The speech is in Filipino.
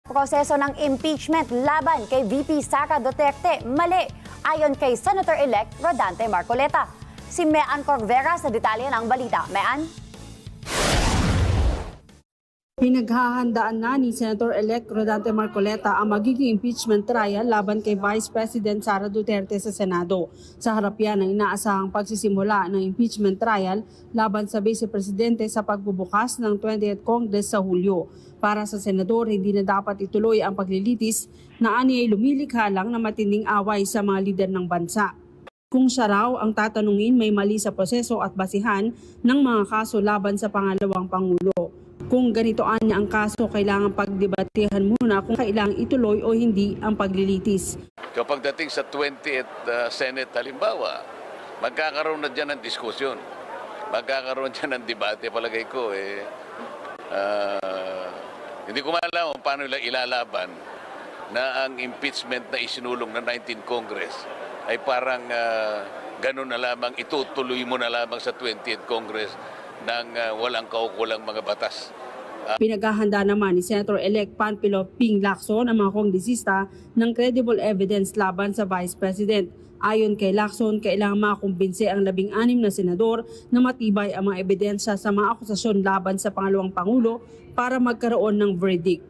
Proseso ng impeachment laban kay VP Sara Duterte mali ayon kay Senator-elect Rodante Marcoleta. Si Mean Corvera sa detalye ng balita. Mean? Pinaghahandaan na ni Senator-elect Rodante Marcoleta ang magiging impeachment trial laban kay Vice President Sara Duterte sa Senado. Sa harap yan ang inaasahang pagsisimula ng impeachment trial laban sa Vice Presidente sa pagbubukas ng 20th Congress sa Hulyo. Para sa Senador, hindi na dapat ituloy ang paglilitis na ani ay lumilikha lang na matinding away sa mga lider ng bansa. Kung siya raw ang tatanungin, may mali sa proseso at basihan ng mga kaso laban sa pangalawang Pangulo. Kung ganito anya ang kaso, kailangan pagdebatehan muna kung kailangang ituloy o hindi ang paglilitis. Kapag dating sa 20th Senate halimbawa, magkakaroon na dyan ng diskusyon. Magkakaroon dyan ng debate, palagay ko. Hindi ko maalam kung paano ilalaban na ang impeachment na isinulong ng 19th Congress ay parang ganun na lamang, itutuloy mo na lamang sa 20th Congress ng walang kaukulang mga batas. Pinaghahanda naman ni Senator-elect Panfilo Ping Lacson ang mga kongresista ng credible evidence laban sa Vice President. Ayon kay Lacson, kailangan makakumbinse ang 16 na senador na matibay ang mga ebidensya sa mga akusasyon laban sa pangalawang Pangulo para magkaroon ng verdict.